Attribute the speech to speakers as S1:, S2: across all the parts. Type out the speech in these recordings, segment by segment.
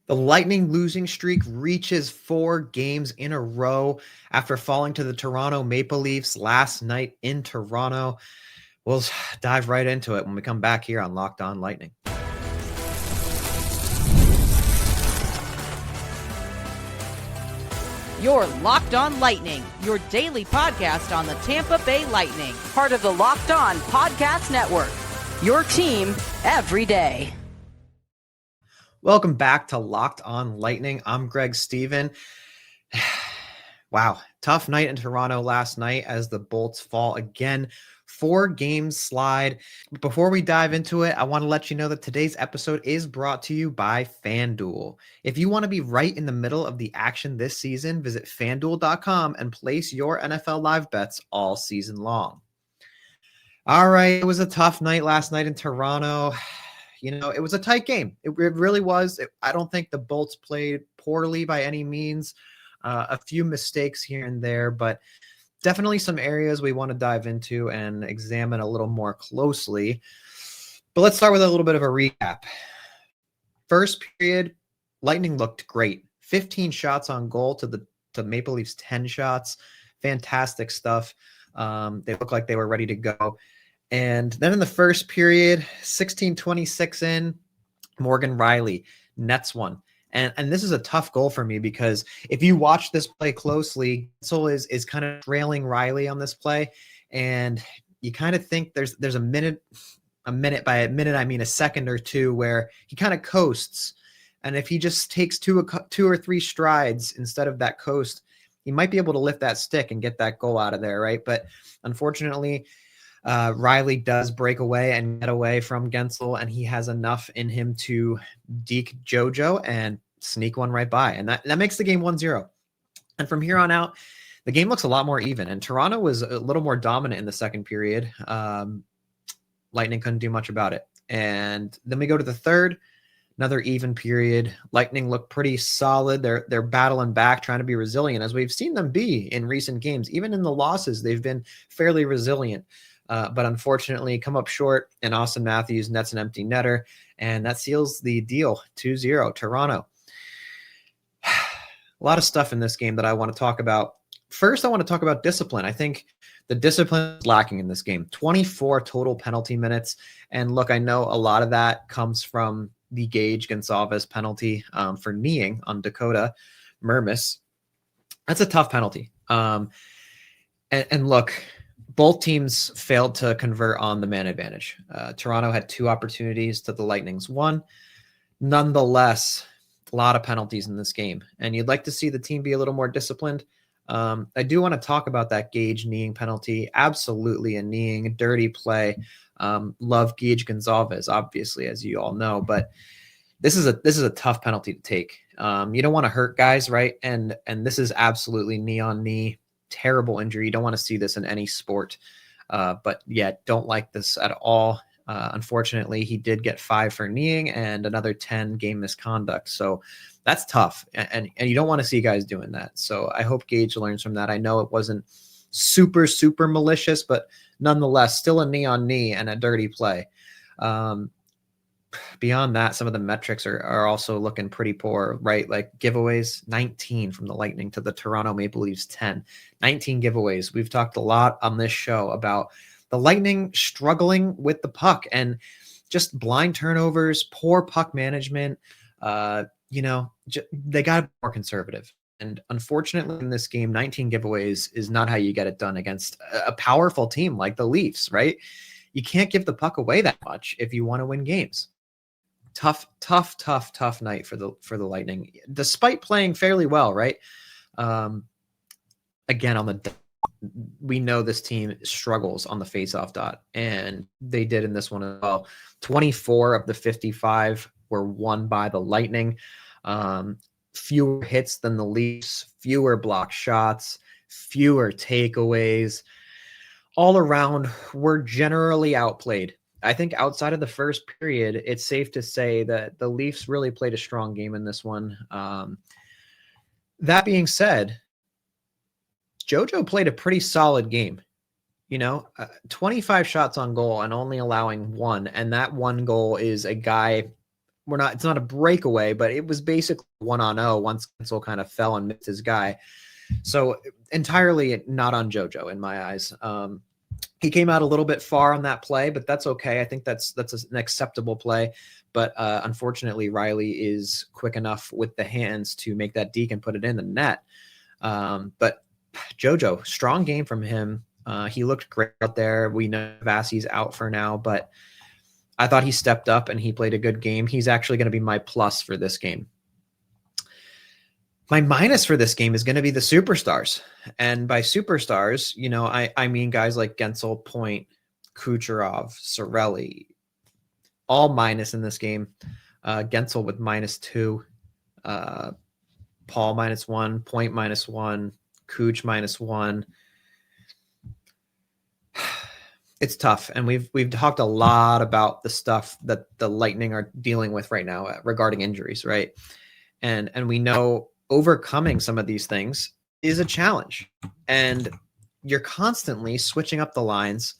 S1: The Lightning losing streak reaches 4 games in a row after falling to the Toronto Maple Leafs last night in Toronto. We'll dive right into it when we come back here on Locked On Lightning.
S2: You're Locked On Lightning, your daily podcast on the Tampa Bay Lightning, part of the Locked On Podcast Network, your team every day.
S1: Welcome back to Locked On Lightning. I'm Greg Steven. Wow, tough night in Toronto last night as the Bolts fall again. 4 games slide. Before we dive into it, I want to let you know that today's episode is brought to you by FanDuel. If you want to be right in the middle of the action this season, visit FanDuel.com and place your NFL live bets all season long. All right, it was a tough night last night in Toronto. You know, it was a tight game. It really was. I don't think the Bolts played poorly by any means. A few mistakes here and there, but definitely some areas we want to dive into and examine a little more closely. But let's start with a little bit of a recap. First period, Lightning looked great. 15 shots on goal to Maple Leafs 10 shots. Fantastic stuff. They looked like they were ready to go. And then in the first period, 16:26 in, Morgan Rielly nets one. And this is a tough goal for me because if you watch this play closely, Guentzel is kind of trailing Rielly on this play. And you kind of think there's a minute, by a minute, I mean a second or two, where he kind of coasts. And if he just takes two or three strides instead of that coast, he might be able to lift that stick and get that goal out of there, right? But unfortunately, Rielly does break away and get away from Guentzel, and he has enough in him to deke Jojo and sneak one right by. And that makes the game 1-0. And from here on out, the game looks a lot more even. And Toronto was a little more dominant in the second period. Lightning couldn't do much about it. And then we go to the third, another even period. Lightning look pretty solid. They're battling back, trying to be resilient, as we've seen them be in recent games. Even in the losses, they've been fairly resilient. But unfortunately come up short, and Austin Matthews nets an empty netter, and that seals the deal. 2-0 Toronto. A lot of stuff in this game that I want to talk about. First, I want to talk about discipline. I think the discipline is lacking in this game. 24 total penalty minutes. And look, I know a lot of that comes from the Gage Gonçalves penalty for kneeing on Dakota Mermis. That's a tough penalty. And look, both teams failed to convert on the man advantage. Toronto had 2 opportunities to the Lightning's 1. Nonetheless, a lot of penalties in this game, and you'd like to see the team be a little more disciplined. I do want to talk about that Gage kneeing penalty. Absolutely a kneeing, a dirty play. Love Gage Gonçalves, obviously, as you all know, but this is a tough penalty to take. You don't want to hurt guys, right? And this is absolutely knee on knee. Terrible injury. You don't want to see this in any sport. But yeah, don't like this at all. Unfortunately, he did get 5 for kneeing and another 10 game misconduct. So that's tough. And you don't want to see guys doing that. So I hope Gage learns from that. I know it wasn't super, super malicious, but nonetheless, still a knee on knee and a dirty play. Beyond that, some of the metrics are also looking pretty poor, right? Like giveaways, 19 from the Lightning to the Toronto Maple Leafs, 10. 19 giveaways. We've talked a lot on this show about the Lightning struggling with the puck and just blind turnovers, poor puck management. They got to be more conservative. And unfortunately, in this game, 19 giveaways is not how you get it done against a powerful team like the Leafs, right? You can't give the puck away that much if you want to win games. Tough night for the Lightning, despite playing fairly well, right? Again, we know this team struggles on the faceoff dot, and they did in this one as well. 24 of the 55 were won by the Lightning. Fewer hits than the Leafs, fewer block shots, fewer takeaways. All around, we're generally outplayed. I think outside of the first period, it's safe to say that the Leafs really played a strong game in this one. That being said, Jojo played a pretty solid game. 25 shots on goal and only allowing 1. And that 1 goal is a guy it's not a breakaway, but it was basically 1-0 once Guentzel kind of fell and missed his guy. So entirely not on Jojo in my eyes. He came out a little bit far on that play, but that's okay. I think that's an acceptable play. But unfortunately, Riley is quick enough with the hands to make that deke and put it in the net. But Jojo, strong game from him. He looked great out there. We know Vasi's out for now, but I thought he stepped up and he played a good game. He's actually going to be my plus for this game. My minus for this game is going to be the superstars. And by superstars, I mean guys like Guentzel, Point, Kucherov, Cirelli, all minus in this game. Guentzel with -2, Paul -1, Point -1, Kuch -1. It's tough, and we've talked a lot about the stuff that the Lightning are dealing with right now regarding injuries, right? And we know overcoming some of these things is a challenge, and you're constantly switching up the lines.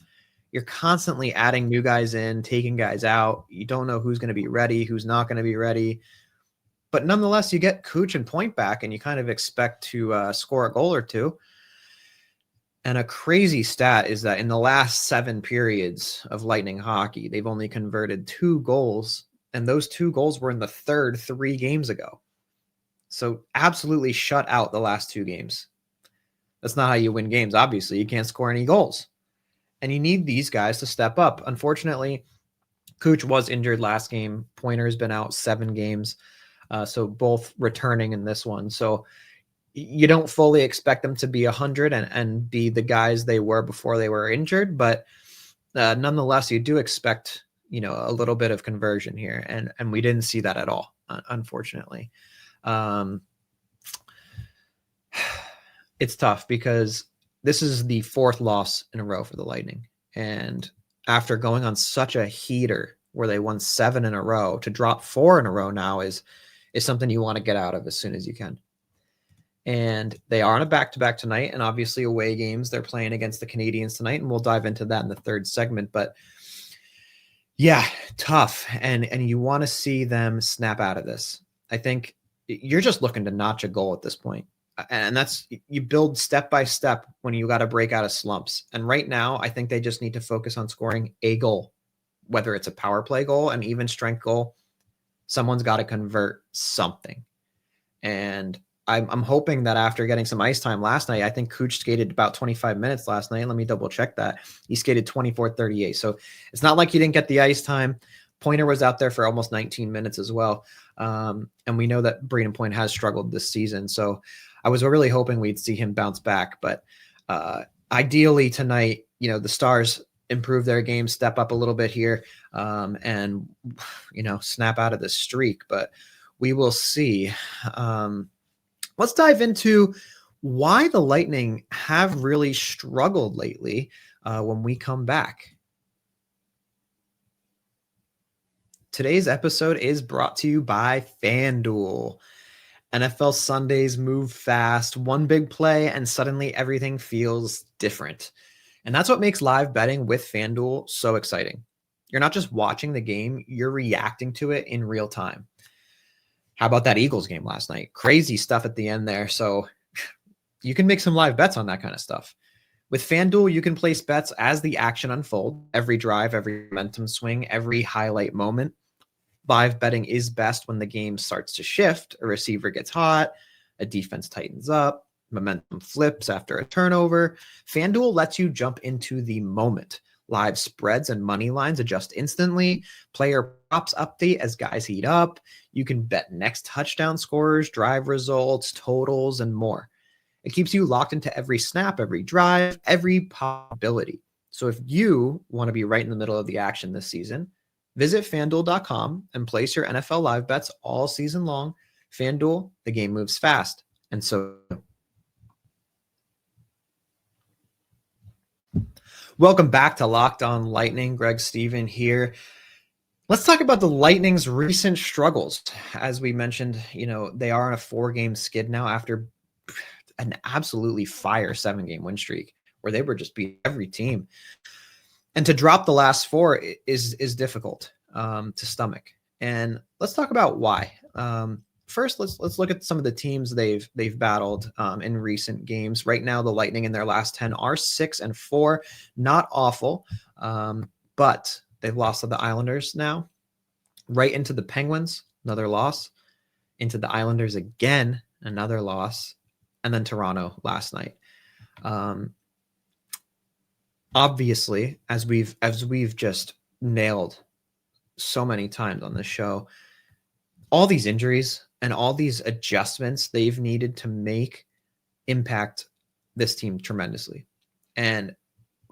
S1: You're constantly adding new guys in, taking guys out. You don't know who's going to be ready, who's not going to be ready. But nonetheless, you get Kuch and Point back, and you kind of expect to score a goal or two. And a crazy stat is that in the last 7 periods of Lightning hockey, they've only converted 2 goals, and those 2 goals were in the third 3 games ago. So absolutely shut out the last 2 games. That's not how you win games. Obviously, you can't score any goals. And you need these guys to step up. Unfortunately, Kuch was injured last game. Pointer's been out 7 games. So both returning in this one. So you don't fully expect them to be 100 and be the guys they were before they were injured. But nonetheless, you do expect, a little bit of conversion here. And we didn't see that at all, unfortunately. It's tough because this is the 4th loss in a row for the Lightning. And after going on such a heater where they won 7 in a row, to drop 4 in a row now is something you want to get out of as soon as you can. And they are on a back-to-back tonight, and obviously away games. They're playing against the Canadiens tonight, and we'll dive into that in the 3rd segment. But yeah, tough. And you want to see them snap out of this. I think you're just looking to notch a goal at this point. And that's, you build step by step when you got to break out of slumps. And right now, I think they just need to focus on scoring a goal, whether it's a power play goal, an even strength goal. Someone's got to convert something. And I'm hoping that after getting some ice time last night, I think Kuch skated about 25 minutes last night. Let me double check that. He skated 24:38. So it's not like he didn't get the ice time. Pointer was out there for almost 19 minutes as well. And we know that Brayden Point has struggled this season. So I was really hoping we'd see him bounce back. But ideally tonight, the Stars improve their game, step up a little bit here, and, snap out of this streak. But we will see. Let's dive into why the Lightning have really struggled lately when we come back. Today's episode is brought to you by FanDuel. NFL Sundays move fast, one big play, and suddenly everything feels different. And that's what makes live betting with FanDuel so exciting. You're not just watching the game, you're reacting to it in real time. How about that Eagles game last night? Crazy stuff at the end there. So you can make some live bets on that kind of stuff. With FanDuel, you can place bets as the action unfolds. Every drive, every momentum swing, every highlight moment. Live betting is best when the game starts to shift, a receiver gets hot, a defense tightens up, momentum flips after a turnover. FanDuel lets you jump into the moment. Live spreads and money lines adjust instantly. Player props update as guys heat up. You can bet next touchdown scorers, drive results, totals, and more. It keeps you locked into every snap, every drive, every possibility. So if you want to be right in the middle of the action this season, visit FanDuel.com and place your NFL live bets all season long. FanDuel, the game moves fast. And so welcome back to Locked On Lightning. Greg Stephen here. Let's talk about the Lightning's recent struggles. As we mentioned, they are on a 4-game skid now after an absolutely fire 7-game win streak where they were just beating every team. And to drop the last 4 is difficult to stomach. And let's talk about why. First, let's look at some of the teams they've battled in recent games. Right now, the Lightning in their last 10 are 6-4, not awful, but they've lost to the Islanders now, right into the Penguins, another loss, into the Islanders again, another loss, and then Toronto last night. Obviously, as we've just nailed so many times on this show, all these injuries and all these adjustments they've needed to make impact this team tremendously. And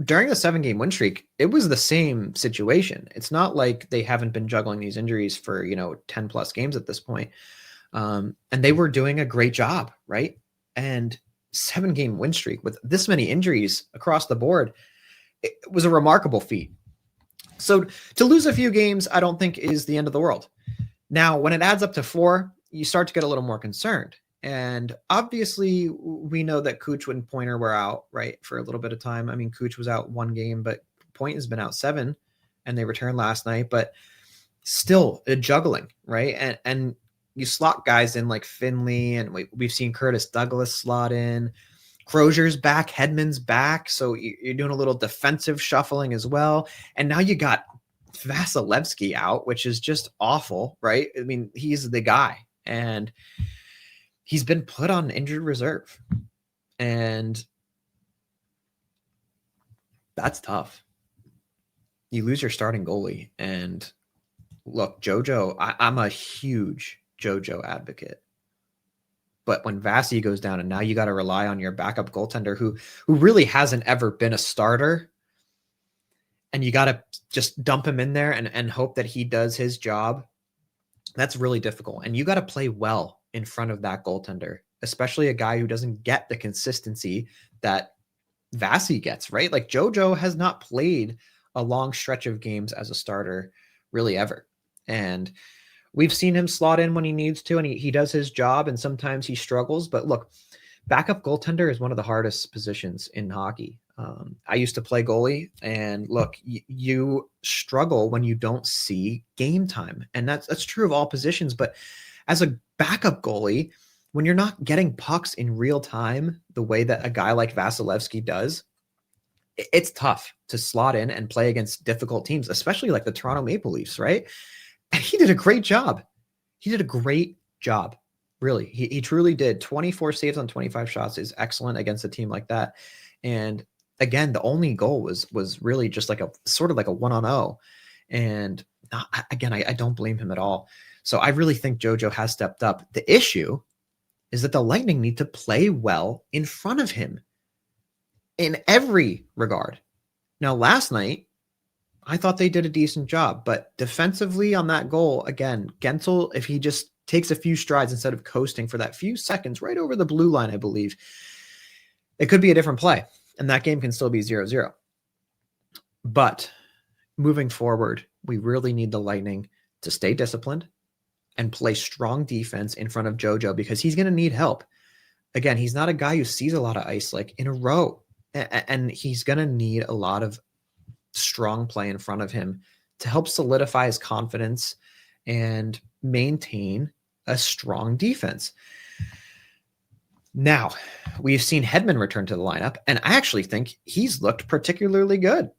S1: during the 7-game win streak, it was the same situation. It's not like they haven't been juggling these injuries for, 10 plus games at this point. And they were doing a great job, right? And 7-game win streak with this many injuries across the board, it was a remarkable feat. So to lose a few games, I don't think is the end of the world. Now, when it adds up to 4, you start to get a little more concerned. And obviously, we know that Kuch and Pointer were out, right, for a little bit of time. I mean, Kuch was out 1 game, but Point has been out 7, and they returned last night. But still, juggling, right? And you slot guys in like Finley, and we've seen Curtis Douglas slot in. Crozier's back, Hedman's back, so you're doing a little defensive shuffling as well. And now you got Vasilevsky out, which is just awful, right? I mean, he's the guy, and he's been put on injured reserve, and that's tough. You lose your starting goalie, and look, Jojo, I'm a huge Jojo advocate. But when Vasi goes down and now you got to rely on your backup goaltender who really hasn't ever been a starter, and you got to just dump him in there and hope that he does his job, that's really difficult. And you got to play well in front of that goaltender, especially a guy who doesn't get the consistency that Vasi gets, right? Like Jojo has not played a long stretch of games as a starter really ever. And we've seen him slot in when he needs to, and he does his job, and sometimes he struggles. But look, backup goaltender is one of the hardest positions in hockey. I used to play goalie, and look, you struggle when you don't see game time. And that's true of all positions. But as a backup goalie, when you're not getting pucks in real time the way that a guy like Vasilevsky does, it's tough to slot in and play against difficult teams, especially like the Toronto Maple Leafs, right? And he did a great job. He did a great job. Really. He truly did. 24 saves on 25 shots is excellent against a team like that. And again, the only goal was really just like a sort of like a 1-on-0. And I don't blame him at all. So I really think Jojo has stepped up. The issue is that the Lightning need to play well in front of him in every regard. Now, last night, I thought they did a decent job, but defensively on that goal, again, Guentzel, if he just takes a few strides instead of coasting for that few seconds right over the blue line, I believe, it could be a different play, and that game can still be 0-0. But moving forward, we really need the Lightning to stay disciplined and play strong defense in front of Jojo, because he's going to need help. Again, he's not a guy who sees a lot of ice like in a row, and he's going to need a lot of strong play in front of him to help solidify his confidence and maintain a strong defense. Now, we've seen Hedman return to the lineup, and I actually think he's looked particularly good.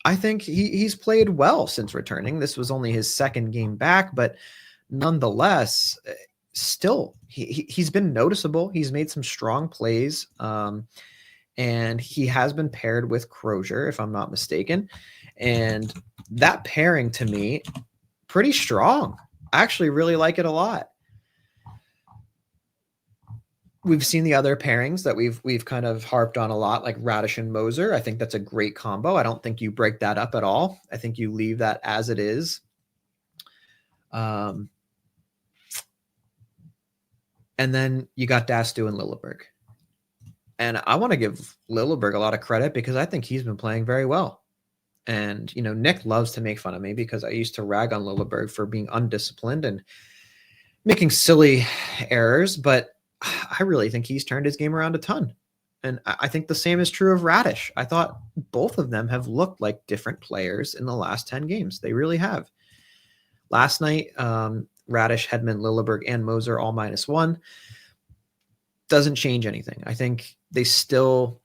S1: I think he's played well since returning. This was only his 2nd game back, but nonetheless, still, he's been noticeable. He's made some strong plays, and he has been paired with Crozier, if I'm not mistaken. And that pairing, to me, pretty strong. I actually really like it a lot. We've seen the other pairings that we've kind of harped on a lot, like Radish and Moser. I think that's a great combo. I don't think you break that up at all. I think you leave that as it is. And then you got Dastu and Lilleberg. And I want to give Lilleberg a lot of credit because I think he's been playing very well. And, Nick loves to make fun of me because I used to rag on Lilleberg for being undisciplined and making silly errors. But I really think he's turned his game around a ton. And I think the same is true of Radish. I thought both of them have looked like different players in the last 10 games. They really have. last night. Radish, Hedman, Lilleberg, and Moser all -1. Doesn't change anything. I think they still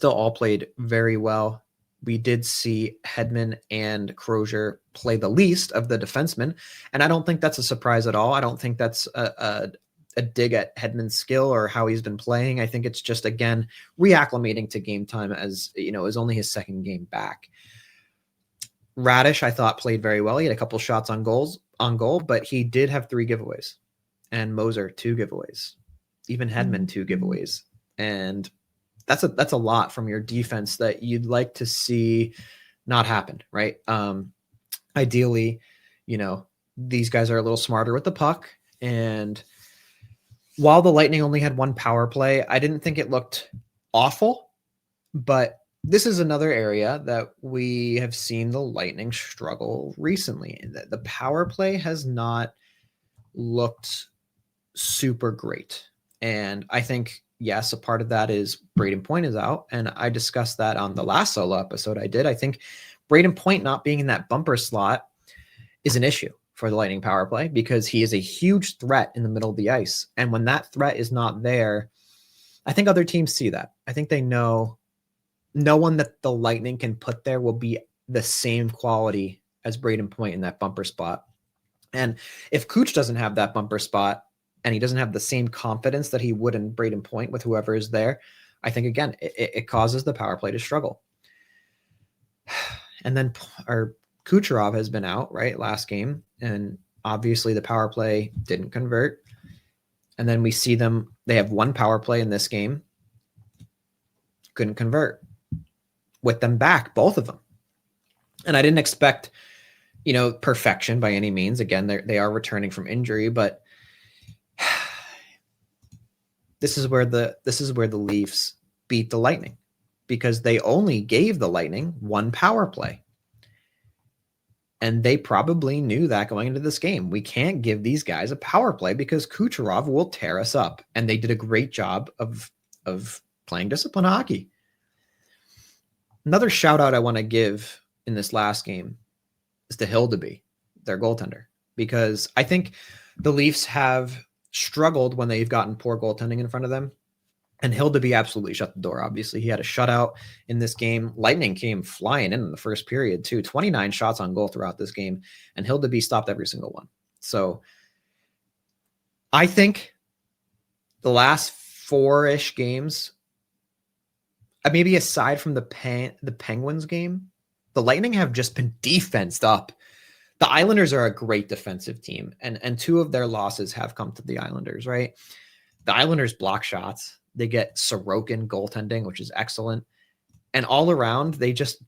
S1: all played very well. We did see Hedman and Crozier play the least of the defensemen, and I don't think that's a surprise at all. I don't think that's a dig at Hedman's skill or how he's been playing. I think it's just, again, reacclimating to game time, as you know, is only his second game back. Radish, I thought, played very well. He had a couple shots on goal, but he did have 3 giveaways, and Moser 2 giveaways, even Hedman 2 giveaways, and that's a lot from your defense that you'd like to see not happen, right? Ideally, you know, these guys are a little smarter with the puck, and while the Lightning only had 1 power play, I didn't think it looked awful, but this is another area that we have seen the Lightning struggle recently. The power play has not looked super great. And I think, yes, a part of that is Brayden Point is out. And I discussed that on the last solo episode I did. I think Brayden Point not being in that bumper slot is an issue for the Lightning power play, because he is a huge threat in the middle of the ice. And when that threat is not there, I think other teams see that. I think they know no one that the Lightning can put there will be the same quality as Brayden Point in that bumper spot. And if Cooch doesn't have that bumper spot and he doesn't have the same confidence that he would in Brayden Point with whoever is there, I think, again, it causes the power play to struggle. And then Kucherov has been out, right, last game, and obviously the power play didn't convert. And then we see they have 1 power play in this game, couldn't convert. With them back, both of them. And I didn't expect, you know, perfection by any means. Again, they are returning from injury, but this is where the Leafs beat the Lightning, because they only gave the Lightning 1 power play. And they probably knew that going into this game. We can't give these guys a power play because Kucherov will tear us up. And they did a great job of playing disciplined hockey. Another shout out I want to give in this last game is to Hildeby, their goaltender, because I think the Leafs have struggled when they've gotten poor goaltending in front of them. And Hildeby absolutely shut the door. Obviously, he had a shutout in this game. Lightning came flying in the first period, too. 29 shots on goal throughout this game, and Hildeby stopped every single one. So I think the last 4-ish games, maybe aside from the Penguins game, the Lightning have just been defensed up. The Islanders are a great defensive team, and 2 of their losses have come to the Islanders, right? The Islanders block shots. They get Sorokin goaltending, which is excellent. And all around, they just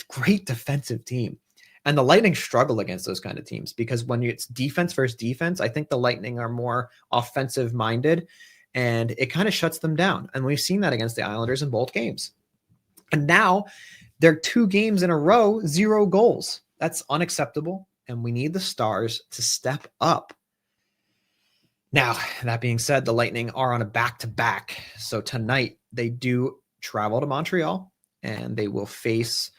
S1: great defensive team. And the Lightning struggle against those kind of teams, because when it's defense versus defense, I think the Lightning are more offensive minded, and it kind of shuts them down. And we've seen that against the Islanders in both games. And now they're 2 games in a row, 0 goals. That's unacceptable. And we need the Stars to step up. Now, that being said, the Lightning are on a back-to-back. So tonight they do travel to Montreal, and they will face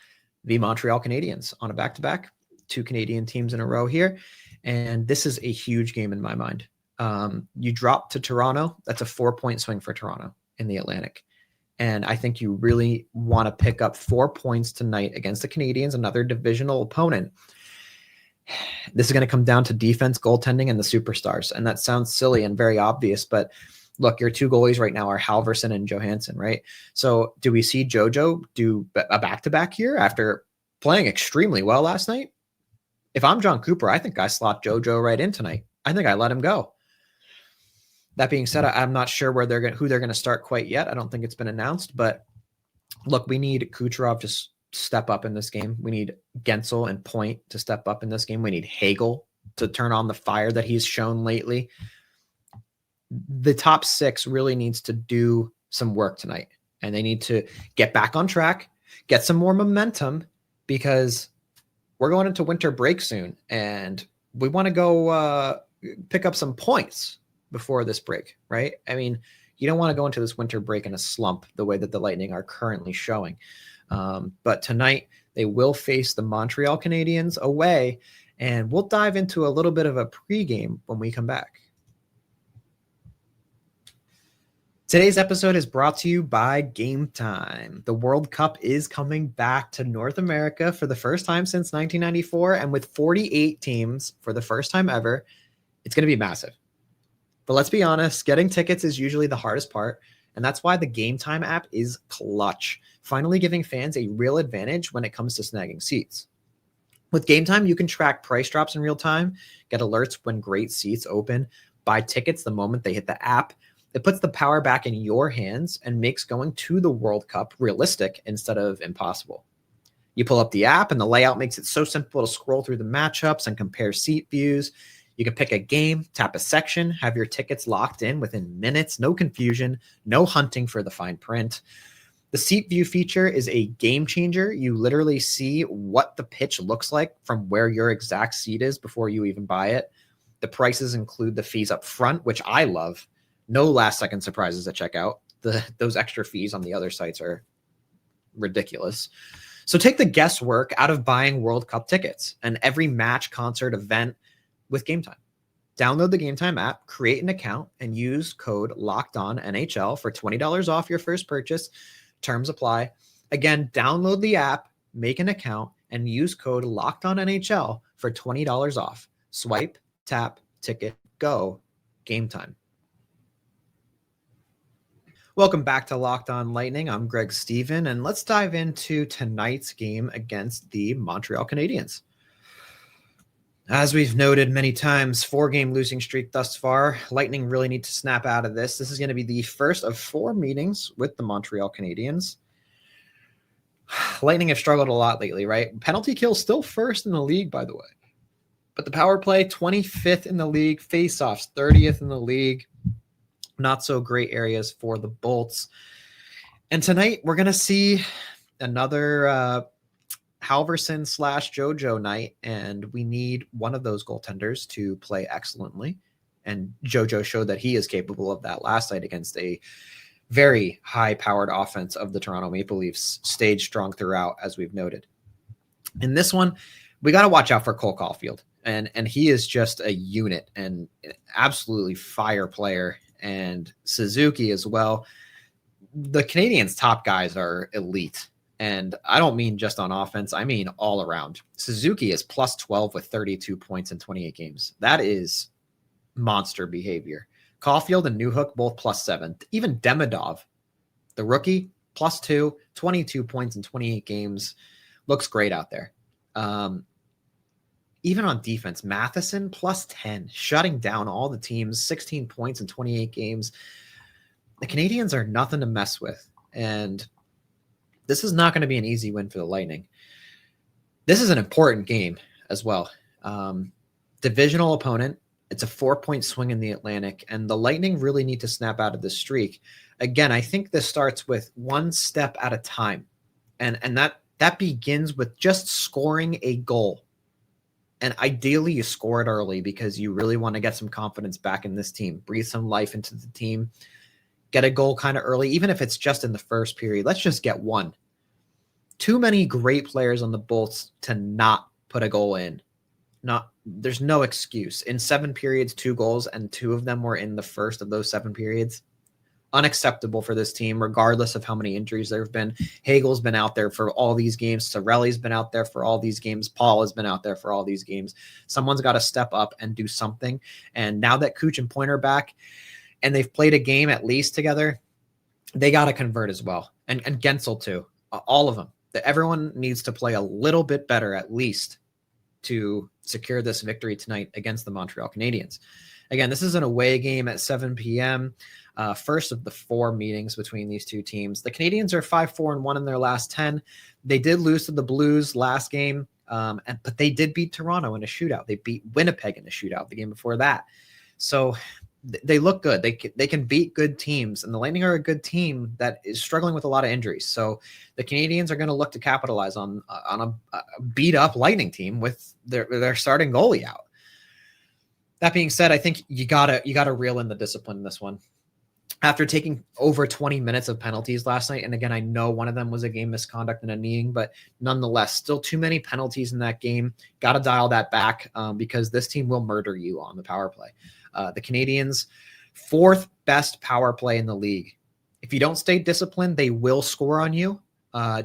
S1: the Montreal Canadiens on a back-to-back. 2 Canadian teams in a row here. And this is a huge game in my mind. You drop to Toronto, that's a 4-point swing for Toronto in the Atlantic. And I think you really want to pick up 4 points tonight against the Canadiens, another divisional opponent. This is going to come down to defense, goaltending, and the superstars. And that sounds silly and very obvious, but look, your 2 goalies right now are Halverson and Johansson, right? So do we see Jojo do a back-to-back here after playing extremely well last night? If I'm John Cooper, I think I slot Jojo right in tonight. I think I let him go. That being said, I'm not sure who they're going to start quite yet. I don't think it's been announced, but look, we need Kucherov to step up in this game. We need Guentzel and Point to step up in this game. We need Hagel to turn on the fire that he's shown lately. The top 6 really needs to do some work tonight, and they need to get back on track, get some more momentum, because we're going into winter break soon, and we want to go pick up some points before this break, right? I mean, you don't want to go into this winter break in a slump the way that the Lightning are currently showing. But tonight they will face the Montreal Canadiens away. And we'll dive into a little bit of a pregame when we come back. Today's episode is brought to you by Gametime. The World Cup is coming back to North America for the first time since 1994, and with 48 teams for the first time ever, it's going to be massive. But let's be honest, getting tickets is usually the hardest part, and that's why the Gametime app is clutch, finally giving fans a real advantage when it comes to snagging seats. With Gametime, you can track price drops in real time, get alerts when great seats open, buy tickets the moment they hit the app. It puts the power back in your hands and makes going to the World Cup realistic instead of impossible. You pull up the app and the layout makes it so simple to scroll through the matchups and compare seat views. You can pick a game, tap a section, have your tickets locked in within minutes, no confusion, no hunting for the fine print. The seat view feature is a game changer. You literally see what the pitch looks like from where your exact seat is before you even buy it. The prices include the fees up front, which I love. No last second surprises at checkout. Those extra fees on the other sites are ridiculous. So take the guesswork out of buying World Cup tickets and every match, concert, event with Gametime. Download the Gametime app, create an account, and use code LOCKEDONNHL for $20 off your first purchase. Terms apply. Again, download the app, make an account, and use code LOCKEDONNHL for $20 off. Swipe, tap, ticket, go. Gametime. Welcome back to Locked On Lightning. I'm Greg Stephen, and let's dive into tonight's game against the Montreal Canadiens. As we've noted many times, 4-game losing streak thus far. Lightning really need to snap out of this. This is going to be the first of 4 meetings with the Montreal Canadiens. Lightning have struggled a lot lately, right? Penalty kill still first in the league, by the way. But the power play, 25th in the league. Face-offs, 30th in the league. Not so great areas for the Bolts. And tonight we're going to see another Halverson / Jojo night, and we need one of those goaltenders to play excellently. And Jojo showed that he is capable of that last night against a very high-powered offense of the Toronto Maple Leafs, stayed strong throughout, as we've noted. In this one, we got to watch out for Cole Caulfield, and he is just a unit and an absolutely fire player. And Suzuki as well. The Canadiens' top guys are elite. And I don't mean just on offense. I mean all around. Suzuki is plus 12 with 32 points in 28 games. That is monster behavior. Caulfield and Newhook both plus 7. Even Demidov, the rookie, plus 2, 22 points in 28 games. Looks great out there. Even on defense, Matheson plus 10, shutting down all the teams, 16 points in 28 games. The Canadiens are nothing to mess with. And this is not going to be an easy win for the Lightning. This is an important game as well. Divisional opponent. It's a 4-point swing in the Atlantic, and the Lightning really need to snap out of this streak. Again, I think this starts with one step at a time. And that begins with just scoring a goal. And ideally, you score it early because you really want to get some confidence back in this team, breathe some life into the team, get a goal kind of early, even if it's just in the first period. Let's just get one. Too many great players on the Bolts to not put a goal in. There's no excuse. In 7 periods, 2 goals, and 2 of them were in the first of those 7 periods. Unacceptable for this team, regardless of how many injuries there have been. Hagel's been out there for all these games. Sorelli's been out there for all these games. Paul has been out there for all these games. Someone's got to step up and do something. And now that Kuch and Point are back, and they've played a game at least together, they got to convert as well. And Guentzel too. All of them. Everyone needs to play a little bit better at least to secure this victory tonight against the Montreal Canadiens. Again, this is an away game at 7 p.m. First of the 4 meetings between these two teams. The Canadiens are 5-4-1 in their last 10. They did lose to the Blues last game, but they did beat Toronto in a shootout. They beat Winnipeg in a shootout the game before that. So they look good. They can beat good teams, and the Lightning are a good team that is struggling with a lot of injuries. So the Canadiens are going to look to capitalize on a beat up Lightning team with their starting goalie out. That being said, I think you gotta reel in the discipline in this one. after taking over 20 minutes of penalties last night. And again, I know one of them was a game misconduct and a kneeing, but nonetheless, still too many penalties in that game. Got to dial that back because this team will murder you on the power play. The Canadiens, 4th best power play in the league. If you don't stay disciplined, they will score on you.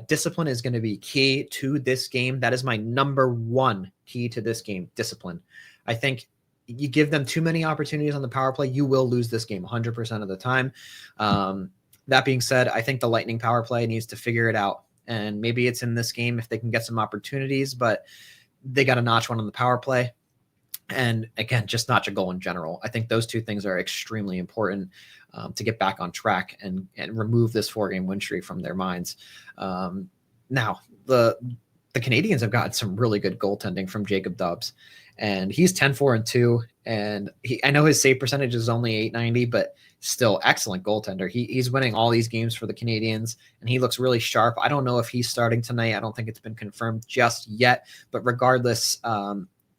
S1: Discipline is going to be key to this game. That is my number 1 key to this game, discipline. I think you give them too many opportunities on the power play, you will lose this game 100% of the time. That being said, I think the Lightning power play needs to figure it out. And maybe it's in this game if they can get some opportunities, but they got to notch one on the power play. And again, just notch a goal in general. I think those 2 things are extremely important to get back on track and remove this 4-game win streak from their minds. Now, the Canadiens have gotten some really good goaltending from Jacob Dubs, and he's 10-4-2. And I know his save percentage is only .890, but still excellent goaltender. He's winning all these games for the Canadiens, and he looks really sharp. I don't know if he's starting tonight. I don't think it's been confirmed just yet, but regardless,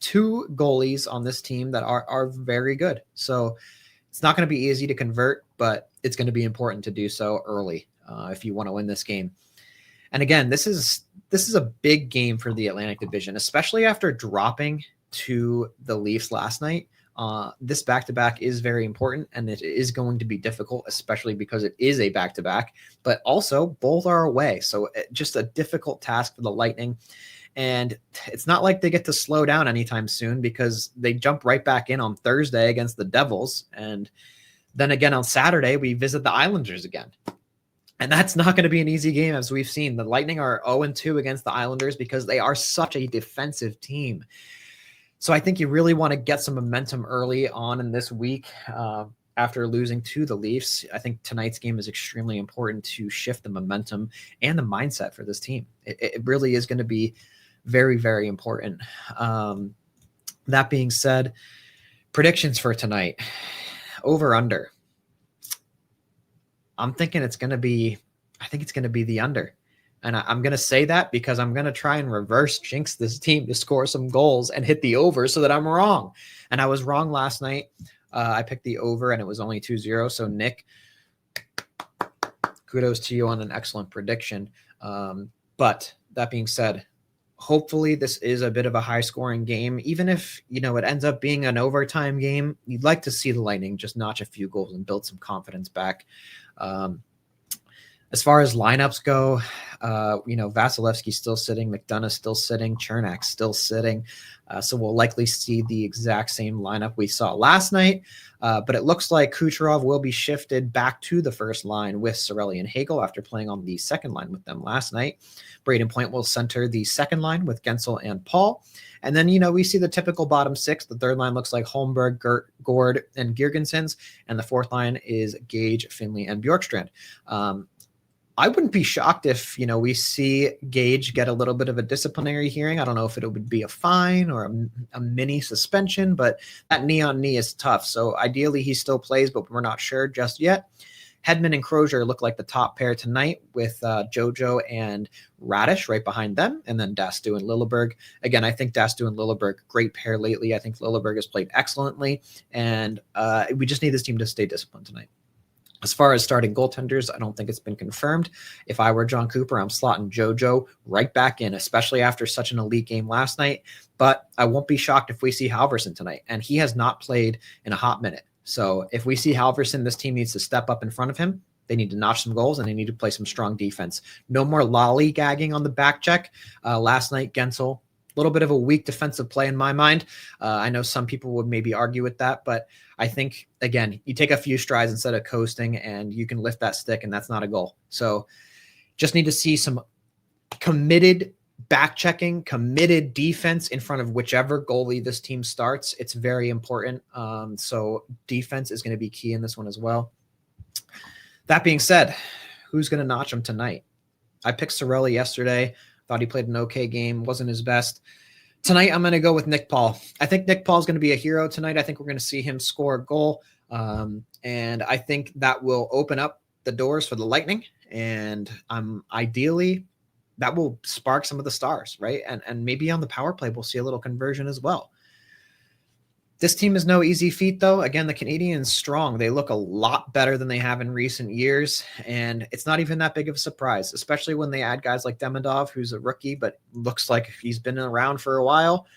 S1: 2 goalies on this team that are very good. So it's not going to be easy to convert, but it's going to be important to do so early if you want to win this game. And again, this is a big game for the Atlantic Division, especially after dropping to the Leafs last night. This back-to-back is very important, and it is going to be difficult, especially because it is a back-to-back, but also both are away. So just a difficult task for the Lightning. And it's not like they get to slow down anytime soon because they jump right back in on Thursday against the Devils. And then again on Saturday, we visit the Islanders again. And that's not going to be an easy game, as we've seen. The Lightning are 0-2 against the Islanders because they are such a defensive team. So I think you really want to get some momentum early on in this week after losing to the Leafs. I think tonight's game is extremely important to shift the momentum and the mindset for this team. It really is going to be very, very important. That being said, predictions for tonight, over under. I think it's going to be the under. And I'm going to say that because I'm going to try and reverse jinx this team to score some goals and hit the over so that I'm wrong. And I was wrong last night. I picked the over and it was only 2-0. So Nick, kudos to you on an excellent prediction. But that being said, hopefully this is a bit of a high scoring game. Even if, it ends up being an overtime game, you'd like to see the Lightning just notch a few goals and build some confidence back. As far as lineups go, Vasilevsky's still sitting, McDonough's still sitting, Chernak's still sitting. So we'll likely see the exact same lineup we saw last night. But it looks like Kucherov will be shifted back to the first line with Cirelli and Hagel after playing on the second line with them last night. Brayden Point will center the second line with Guentzel and Paul. And then, we see the typical bottom 6. The third line looks like Holmberg, Gord, and Girgensons. And the fourth line is Gage, Finley, and Bjorkstrand. I wouldn't be shocked if, we see Gage get a little bit of a disciplinary hearing. I don't know if it would be a fine or a mini suspension, but that knee on knee is tough. So ideally he still plays, but we're not sure just yet. Hedman and Crozier look like the top pair tonight with Jojo and Radish right behind them, and then Dastu and Lilleberg. Again, I think Dastu and Lilleberg, great pair lately. I think Lilleberg has played excellently, and we just need this team to stay disciplined tonight. As far as starting goaltenders, I don't think it's been confirmed. If I were John Cooper, I'm slotting Jojo right back in, especially after such an elite game last night. But I won't be shocked if we see Halverson tonight, and he has not played in a hot minute. So if we see Halverson, this team needs to step up in front of him. They need to notch some goals, and they need to play some strong defense. No more lollygagging on the back check. Last night, Guentzel, a little bit of a weak defensive play in my mind. I know some people would maybe argue with that, but I think, again, you take a few strides instead of coasting, and you can lift that stick, and that's not a goal. So just need to see some committed back checking, committed defense in front of whichever goalie this team starts. It's very important. So defense is going to be key in this one as well. That being said, who's going to notch him tonight? I picked Cirelli yesterday. Thought he played an okay game. Wasn't his best. Tonight, I'm going to go with Nick Paul. I think Nick Paul is going to be a hero tonight. I think we're going to see him score a goal. And I think that will open up the doors for the Lightning. And ideally, that will spark some of the stars, right? And maybe on the power play, we'll see a little conversion as well. This team is no easy feat, though. Again, the Canadiens strong. They look a lot better than they have in recent years, and it's not even that big of a surprise, especially when they add guys like Demidov, who's a rookie, but looks like he's been around for a while.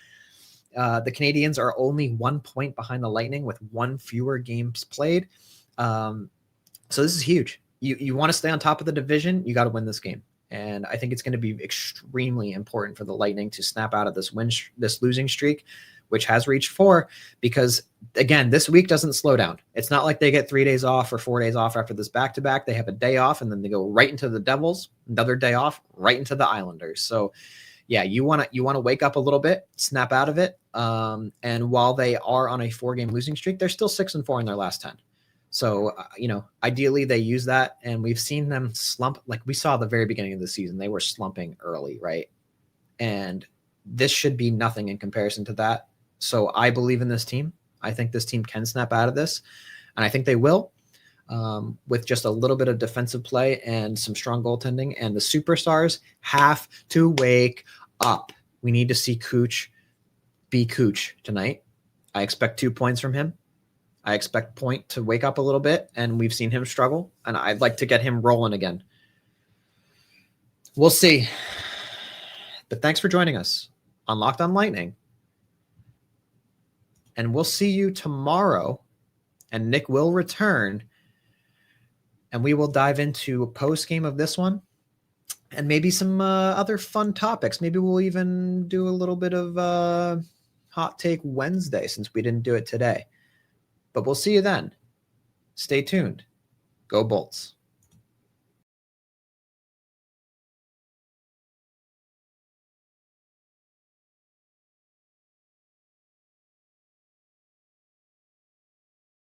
S1: The Canadiens are only 1 point behind the Lightning with one fewer games played. So this is huge. You want to stay on top of the division, you got to win this game. And I think it's going to be extremely important for the Lightning to snap out of this losing streak, which has reached 4, because again, this week doesn't slow down. It's not like they get 3 days off or 4 days off after this back-to-back. They have a day off and then they go right into the Devils, another day off, right into the Islanders. So yeah, you want to wake up a little bit, snap out of it. And while they are on a 4-game losing streak, they're still 6-4 in their last 10. So, ideally they use that, and we've seen them slump. Like we saw at the very beginning of the season, they were slumping early, right? And this should be nothing in comparison to that. So I believe in this team. I think this team can snap out of this, and I think they will, with just a little bit of defensive play and some strong goaltending. And the superstars have to wake up. We need to see Cooch be Cooch tonight. I expect 2 points from him. I expect Point to wake up a little bit, and we've seen him struggle, and I'd like to get him rolling again. We'll see. But thanks for joining us on Locked On Lightning. And we'll see you tomorrow, and Nick will return, and we will dive into a post-game of this one and maybe some other fun topics. Maybe we'll even do a little bit of Hot Take Wednesday since we didn't do it today. But we'll see you then. Stay tuned. Go Bolts.